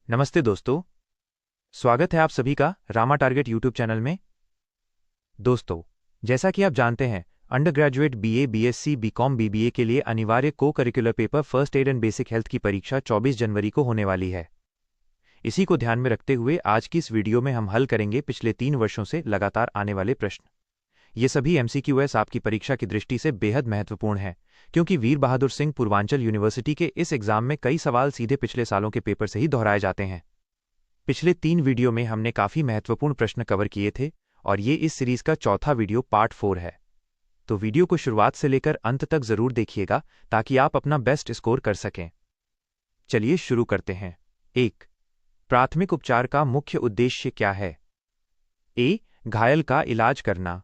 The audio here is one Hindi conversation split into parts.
नमस्ते दोस्तों, स्वागत है आप सभी का रामा टारगेट यूट्यूब चैनल में। दोस्तों, जैसा कि आप जानते हैं, undergraduate BA, BSc, BCom, BBA के लिए अनिवार्य co-curricular paper first aid and basic health की परीक्षा 24 जनवरी को होने वाली है। इसी को ध्यान में रखते हुए आज की इस वीडियो में हम हल करेंगे पिछले 3 वर्षों से लगातार आने वाले प्रश्न। ये सभी MCQS आपकी परीक्षा की दृष्टि से बेहद महत्वपूर्ण है, क्योंकि वीर बहादुर सिंह पूर्वांचल यूनिवर्सिटी के इस एग्जाम में कई सवाल सीधे पिछले सालों के पेपर से ही दोहराए जाते हैं। पिछले 3 वीडियो में हमने काफी महत्वपूर्ण प्रश्न कवर किए थे और ये इस सीरीज का चौथा वीडियो पार्ट 4 है। तो वीडियो को शुरुआत से लेकर अंत तक जरूर देखिएगा ताकि आप अपना बेस्ट स्कोर कर सकें। चलिए शुरू करते हैं। 1. प्राथमिक उपचार का मुख्य उद्देश्य क्या है? ए. घायल का इलाज करना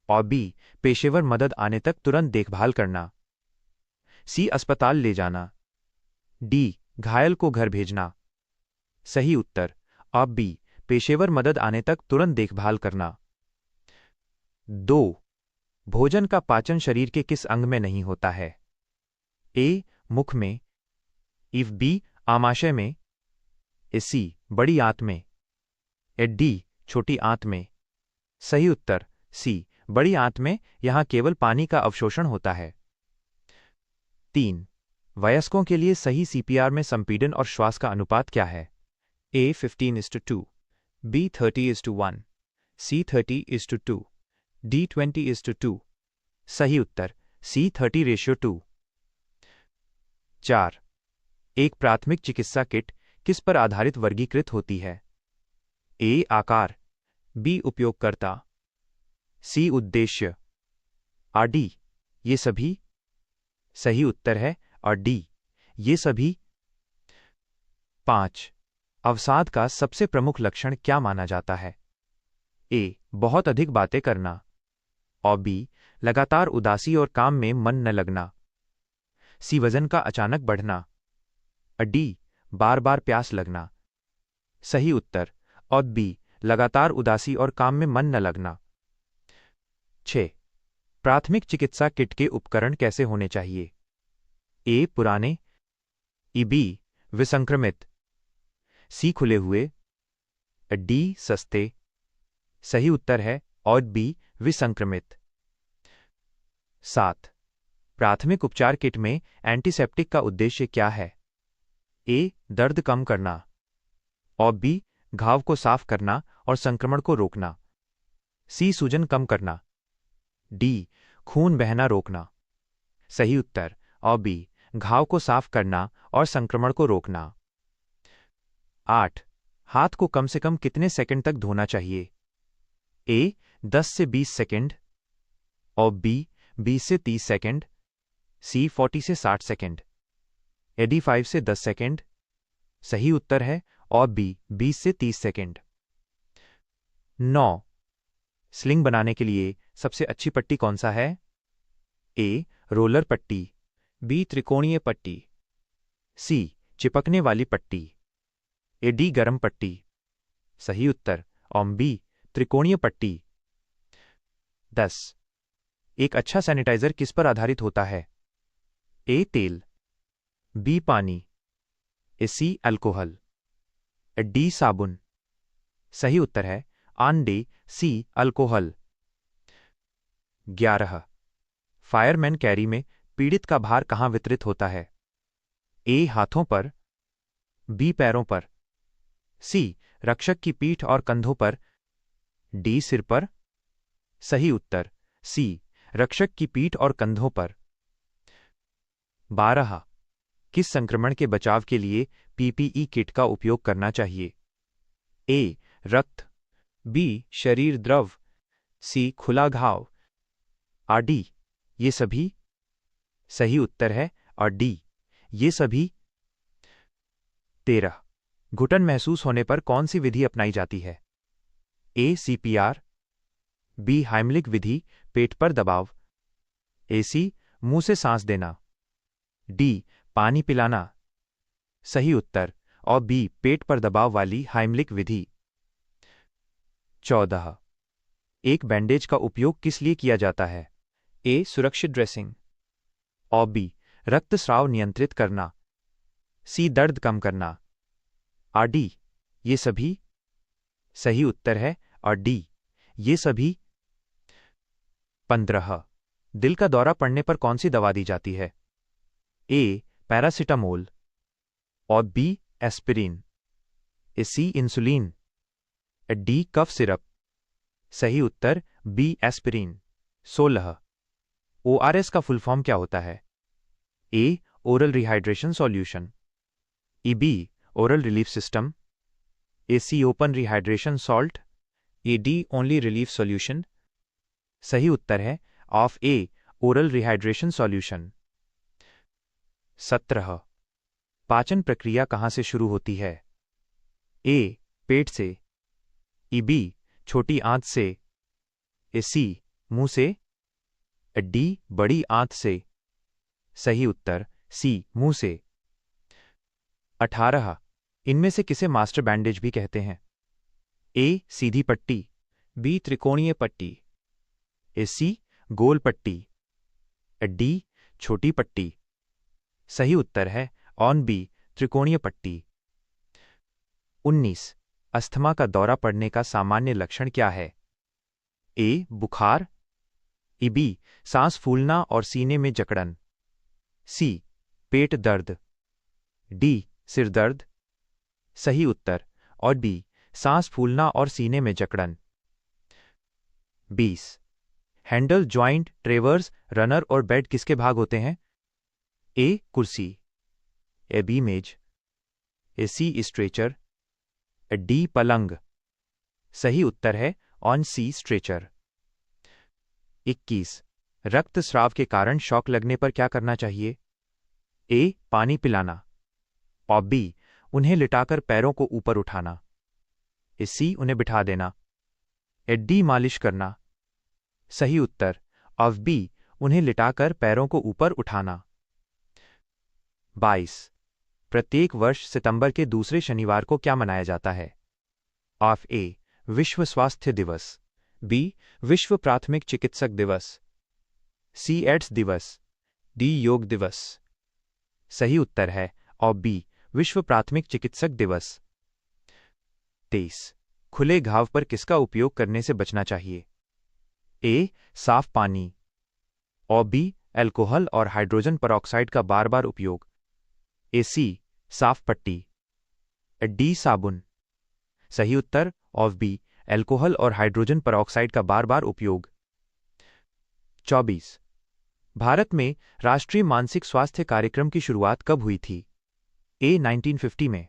और बी. पेशेवर मदद आने तक तुरंत देखभाल करना। सी. अस्पताल ले जाना। डी. घायल को घर भेजना। सही उत्तर अब बी. पेशेवर मदद आने तक तुरंत देखभाल करना। 2. भोजन का पाचन शरीर के किस अंग में नहीं होता है? ए. मुख में, इफ बी. आमाशय में, सी. बड़ी आंत में, डी. छोटी आंत में। सही उत्तर सी. बड़ी आंत में, यहां केवल पानी का अवशोषण होता है। 3. वयस्कों के लिए सही CPR में संपीड़न और श्वास का अनुपात क्या है? A 15:2, B 30:1, C 30:2, D 20:2। सही उत्तर C 30:2। 4. एक प्राथमिक चिकित्सा किट किस पर आधारित वर्गीकृत होती है? A. आकार, B. उपयोगकर्ता, C. उद्देश्य, और D. ये सभी। सही उत्तर है और D. ये सभी। 5. अवसाद का सबसे प्रमुख लक्षण क्या माना जाता है? A. बहुत अधिक बातें करना और B. लगातार उदासी और काम में मन न लगना। C. वजन का अचानक बढ़ना और D. बार बार प्यास लगना। सही उत्तर और B. लगातार उदासी और काम में मन न लगना। 6. प्राथमिक चिकित्सा किट के उपकरण कैसे होने चाहिए? A. पुराने, B. विसंक्रमित, C. खुले हुए, D. सस्ते। सही उत्तर है और B. विसंक्रमित। 7. प्राथमिक उपचार किट में एंटीसेप्टिक का उद्देश्य क्या है? A. दर्द कम करना और B. घाव को साफ करना और संक्रमण को रोकना। C. सूजन कम करना, D. खून बहना रोकना। सही उत्तर और B. घाव को साफ करना और संक्रमण को रोकना। 8. हाथ को कम से कम कितने सेकंड तक धोना चाहिए? A. 10 से 20 सेकंड और B. 20 से 30 सेकंड, C. 40 से 60 सेकंड, D. 5 से 10 सेकंड। सही उत्तर है और B. 20 से 30 सेकंड। 9. स्लिंग बनाने के लिए सबसे अच्छी पट्टी कौन सा है? A. रोलर पट्टी, B. त्रिकोणीय पट्टी, C. चिपकने वाली पट्टी, D. गरम पट्टी। सही उत्तर और B. त्रिकोणीय पट्टी। 10. एक अच्छा सैनिटाइजर किस पर आधारित होता है? A. तेल, B. पानी, C. Alcohol, D. साबुन। सही उत्तर है अंडे C. अल्कोहल। 11. फायरमैन कैरी में पीड़ित का भार कहां वितरित होता है? A. हाथों पर, B. पैरों पर, C. रक्षक की पीठ और कंधों पर, D. सिर पर। सही उत्तर C. रक्षक की पीठ और कंधों पर। 12. किस संक्रमण के बचाव के लिए PPE किट का उपयोग करना चाहिए? A. रक्त, B. शरीर द्रव, C. खुला घाव, और D. ये सभी। सही उत्तर है और D. ये सभी। 13. घुटन महसूस होने पर कौन सी विधि अपनाई जाती है? A. CPR, B. हाइमलिक विधि, पेट पर दबाव, C. मुंह से सांस देना, D. पानी पिलाना। सही उत्तर और B. पेट पर दबाव वाली हाइमलिक विधि। 14. एक बैंडेज का उपयोग किस लिए किया जाता है? A. सुरक्षित ड्रेसिंग और B. रक्तस्राव नियंत्रित करना, C. दर्द कम करना, आर डी ये सभी सही उत्तर है और डी ये सभी। 15 दिल का दौरा पड़ने पर कौन सी दवा दी जाती है? ए पैरासिटामोल और B aspirin, C insulin, D cough syrup. सही उत्तर बी एस्पिरिन। 16 ओआरएस का फुल फॉर्म क्या होता है? A oral rehydration solution, E B oral relief system, A C open rehydration salt, A D only relief solution. सही उत्तर है of A oral rehydration solution. 17 पाचन प्रक्रिया कहां से शुरू होती है? ए पेट से, ई बी छोटी आंत से, ए सी मुंह से, डी बड़ी आंत से। सही उत्तर सी मुंह से। 18 इनमें से किसे मास्टर बैंडेज भी कहते हैं? ए सीधी पट्टी, बी त्रिकोणीय पट्टी, ए सी गोल पट्टी, डी छोटी पट्टी। सही उत्तर है ऑन बी त्रिकोणीय पट्टी। 19 अस्थमा का दौरा पड़ने का सामान्य लक्षण क्या है? ए बुखार, ई बी सांस फूलना और सीने में जकड़न, सी पेट दर्द, डी सिर दर्द। सही उत्तर और बी सांस फूलना और सीने में जकड़न। 20 हैंडल, ज्वाइंट, ट्रेवर्स, रनर और बेड किसके भाग होते हैं? ए कुर्सी, ए बी मेज, ए सी स्ट्रेचर, डी पलंग। सही उत्तर है ऑन सी स्ट्रेचर। 21 रक्तस्राव के कारण शॉक लगने पर क्या करना चाहिए? ए पानी पिलाना, और बी उन्हें लिटाकर पैरों को ऊपर उठाना, ए सी उन्हें बिठा देना, ए डी मालिश करना। सही उत्तर ऑफ बी उन्हें लिटाकर पैरों को ऊपर उठाना। 22 प्रत्येक वर्ष सितंबर के दूसरे शनिवार को क्या मनाया जाता है? ऑफ ए विश्व स्वास्थ्य दिवस, बी विश्व प्राथमिक चिकित्सक दिवस, सी एड्स दिवस, डी योग दिवस। सही उत्तर है ऑफ बी विश्व प्राथमिक चिकित्सक दिवस। 23 खुले घाव पर किसका उपयोग करने से बचना चाहिए? ए साफ पानी, और बी अल्कोहल और हाइड्रोजन परऑक्साइड का बार बार उपयोग, ए सी साफ पट्टी, डी साबुन। सही उत्तर ऑफ बी अल्कोहल और हाइड्रोजन परऑक्साइड का बार बार उपयोग। 24 भारत में राष्ट्रीय मानसिक स्वास्थ्य कार्यक्रम की शुरुआत कब हुई थी? ए 1950 में,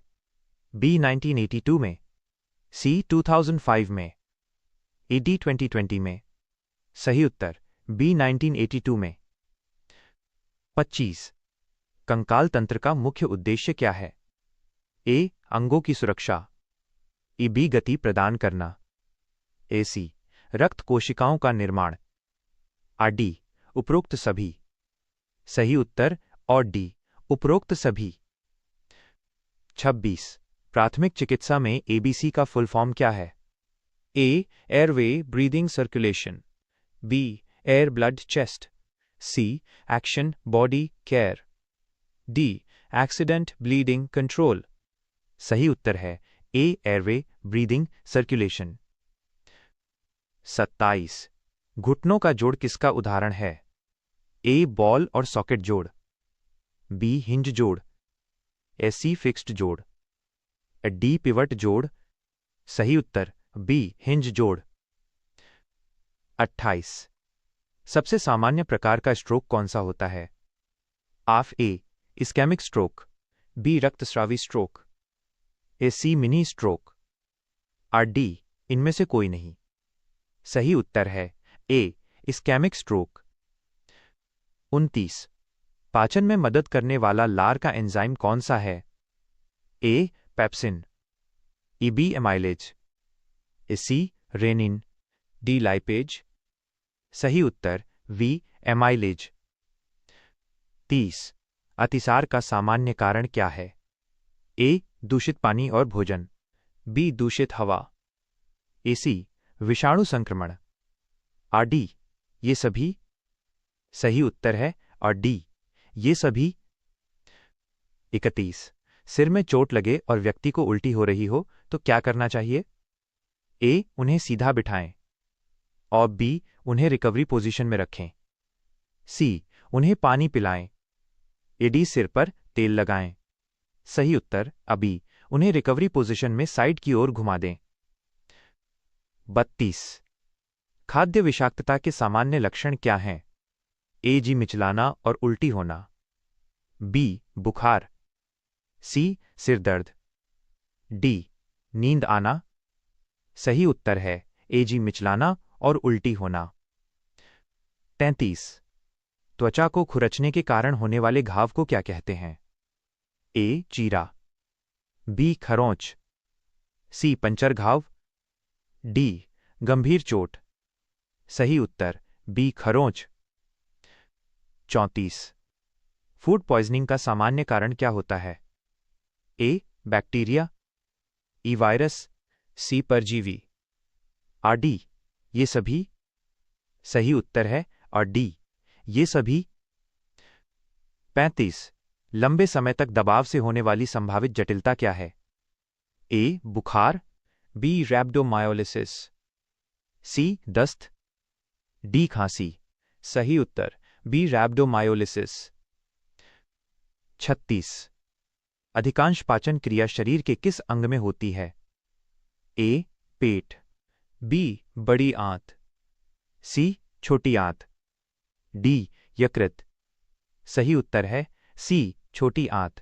बी 1982 में, सी 2005 में, ए डी 2020 में। सही उत्तर बी 1982 में। 25 कंकाल तंत्र का मुख्य उद्देश्य क्या है? ए अंगों की सुरक्षा, ई बी गति प्रदान करना, ए सी रक्त कोशिकाओं का निर्माण, आर डी उपरोक्त सभी। सही उत्तर और डी उपरोक्त सभी। 26 प्राथमिक चिकित्सा में एबीसी का फुल फॉर्म क्या है? A airway breathing circulation, B air blood chest, C action body care, D accident bleeding control. सही उत्तर है ए एयरवे ब्रीदिंग सर्कुलेशन। 27 घुटनों का जोड़ किसका उदाहरण है? ए बॉल और सॉकेट जोड़, बी हिंज जोड़, ए सी फिक्स्ड जोड़, डी पिवट जोड़। सही उत्तर बी हिंज जोड़। 28 सबसे सामान्य प्रकार का स्ट्रोक कौन सा होता है? Of A ischaemic stroke, B रक्तस्रावी stroke, A C mini stroke, or D इनमें से कोई नहीं। सही उत्तर है ए इस्केमिक स्ट्रोक। 29 पाचन में मदद करने वाला लार का एंजाइम कौन सा है? ए पेप्सिन, ई बी एमाइलेज, ए सी रेनिन, डी लाइपेज। सही उत्तर वी एमाइलेज। 30 अतिसार का सामान्य कारण क्या है? ए दूषित पानी और भोजन, बी दूषित हवा, ए सी विषाणु संक्रमण, आर डी ये सभी। सही उत्तर है और डी ये सभी। 31 सिर में चोट लगे और व्यक्ति को उल्टी हो रही हो तो क्या करना चाहिए? ए, उन्हें सीधा बिठाएं। और बी, उन्हें रिकवरी पोजीशन में रखें। सी, उन्हें पानी पिलाएं। डी, सिर पर तेल लगाएं। सही उत्तर अभी, उन्हें रिकवरी पोजीशन में साइड की ओर घुमा दें। 32। खाद्य विषाक्तता के सामान्य लक्षण क्या हैं? ए, जी मिचलाना और उल्टी होना। बी, बुखार। सी, सिर दर्द। डी, नींद आना। सही उत्तर है ए, जी मिचलाना और उल्टी होना। 33। त्वचा को खुरचने के कारण होने वाले घाव को क्या कहते हैं? ए, चीरा। बी, खरोंच। सी, पंचर घाव। डी, गंभीर चोट। सही उत्तर बी, खरोंच। 34। फूड पॉइजनिंग का सामान्य कारण क्या होता है? ए, बैक्टीरिया। ई, वायरस। सी, परजीवी। और डी, ये सभी। सही उत्तर है और डी, ये सभी। 35। लंबे समय तक दबाव से होने वाली संभावित जटिलता क्या है? ए, बुखार। B, rhabdomyolysis. सी, दस्त। डी, खांसी। सही उत्तर बी, रैप्डोमायोलिसिस। 36। अधिकांश पाचन क्रिया शरीर के किस अंग में होती है? ए, पेट। बी, बड़ी आंत। सी, छोटी आंत। डी, यकृत। सही उत्तर है सी, छोटी आंत।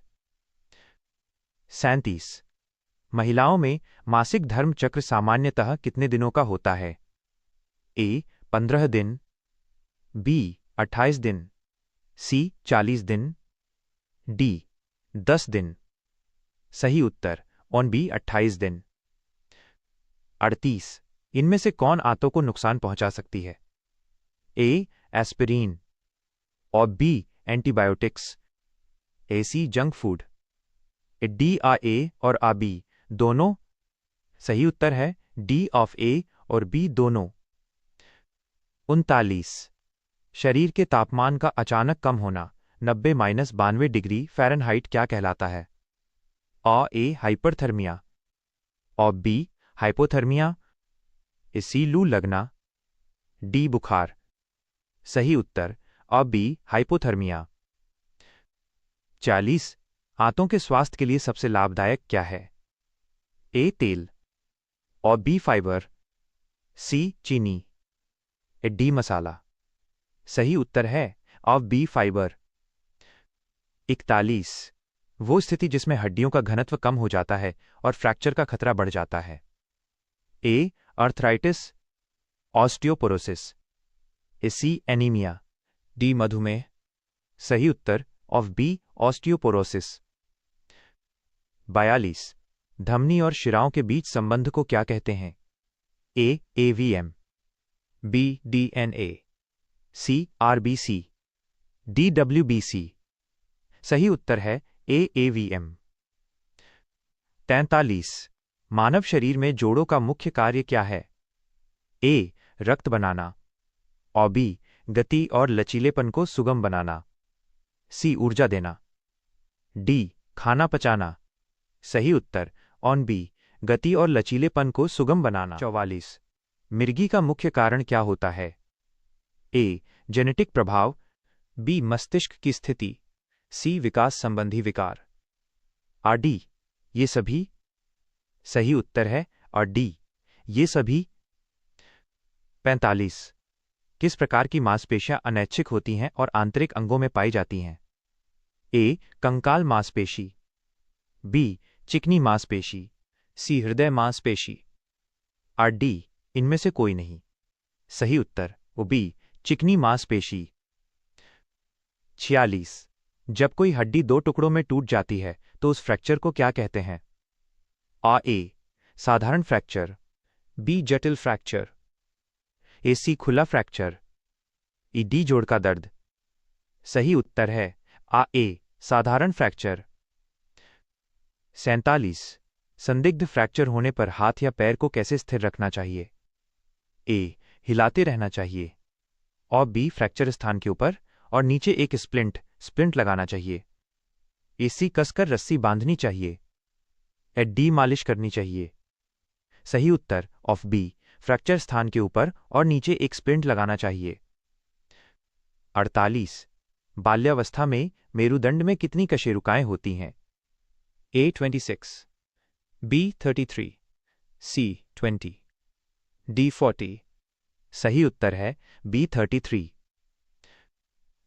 37। महिलाओं में मासिक धर्म चक्र सामान्यतः कितने दिनों का होता है? ए, 15 दिन। बी, 28 दिन। सी, 40 दिन। डी, 10 दिन। सही उत्तर ऑन बी, 28 दिन। 38। इनमें से कौन आंतों को नुकसान पहुंचा सकती है? ए, एस्पिरिन। और बी, एंटीबायोटिक्स। ए, सी, जंक फूड। डी, ए और बी दोनों। सही उत्तर है डी ऑफ ए और बी दोनों। 39। शरीर के तापमान का अचानक कम होना 90-92 डिग्री फ़ारेनहाइट क्या कहलाता है? ए, हाइपरथर्मिया। और बी, हाइपोथर्मिया। सी, लू लगना। डी, बुखार। सही उत्तर और बी, हाइपोथर्मिया। 40। आंतों के स्वास्थ्य के लिए सबसे लाभदायक क्या है? ए, तेल। और बी, फाइबर। सी, चीनी। डी, मसाला। सही उत्तर है और बी, फाइबर। 41। वो स्थिति जिसमें हड्डियों का घनत्व कम हो जाता है और फ्रैक्चर का खतरा बढ़ जाता है? ए, अर्थराइटिस। ऑस्टियोपोरोसिस। सी, एनीमिया। डी, मधुमेह। सही उत्तर ऑफ बी, ऑस्टियोपोरोसिस। 42। धमनी और शिराओं के बीच संबंध को क्या कहते हैं? A, AVM. B, DNA. C, RBC. D, WBC. सही उत्तर है ए, एवीएम। 43। मानव शरीर में जोड़ों का मुख्य कार्य क्या है? ए, रक्त बनाना। और बी, गति और लचीलेपन को सुगम बनाना। सी, ऊर्जा देना। डी, खाना पचाना। सही उत्तर ऑन बी, गति और लचीलेपन को सुगम बनाना। 44। मिर्गी का मुख्य कारण क्या होता है? ए, जेनेटिक प्रभाव। बी, मस्तिष्क की स्थिति। सी, विकास संबंधी विकार। और डी, ये सभी। सही उत्तर है और डी, ये सभी। 45। किस प्रकार की मांसपेशियां अनैच्छिक होती हैं और आंतरिक अंगों में पाई जाती हैं? ए, कंकाल मांसपेशी। बी, चिकनी मांसपेशी। सी, हृदय मांसपेशी। और डी, इनमें से कोई नहीं। सही उत्तर वो बी, चिकनी मांसपेशी। 46। जब कोई हड्डी दो टुकड़ों में टूट जाती है तो उस फ्रैक्चर को क्या कहते हैं? ए, साधारण फ्रैक्चर। बी, जटिल फ्रैक्चर। सी, खुला फ्रैक्चर। डी, जोड़ का दर्द। सही उत्तर है ए, साधारण फ्रैक्चर। 47। संदिग्ध फ्रैक्चर होने पर हाथ या पैर को कैसे स्थिर रखना चाहिए? ए, हिलाते रहना चाहिए। और बी, फ्रैक्चर स्थान के ऊपर और नीचे एक स्प्लिंट लगाना चाहिए। AC कसकर रस्सी बांधनी चाहिए। डी मालिश करनी चाहिए। सही उत्तर ऑफ बी, फ्रैक्चर स्थान के ऊपर और नीचे एक स्प्लिंट लगाना चाहिए। 48 बाल्यावस्था में मेरुदंड में कितनी कशेरुकाएं होती हैं? A 26, B 33, C 20, D 40। सही उत्तर है B 33।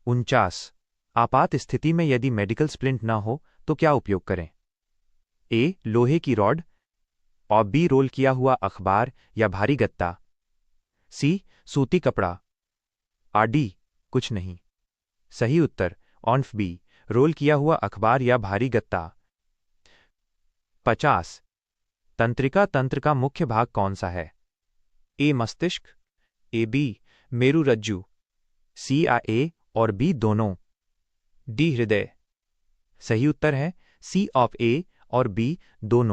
49 आपात स्थिति में यदि मेडिकल स्प्लिंट न हो तो क्या उपयोग करें? A लोहे की रॉड और B रोल किया हुआ अखबार या भारी गत्ता, C सूती कपड़ा और D कुछ नहीं। सही उत्तर ऑफ बी, रोल किया हुआ अखबार या भारी गत्ता। 50 तंत्रिका तंत्र का मुख्य भाग कौन सा है? ए मस्तिष्क, ए बी मेरुरज्जु, सी ए और बी दोनों, डी हृदय। सही उत्तर है सी ऑफ ए और बी दोनों।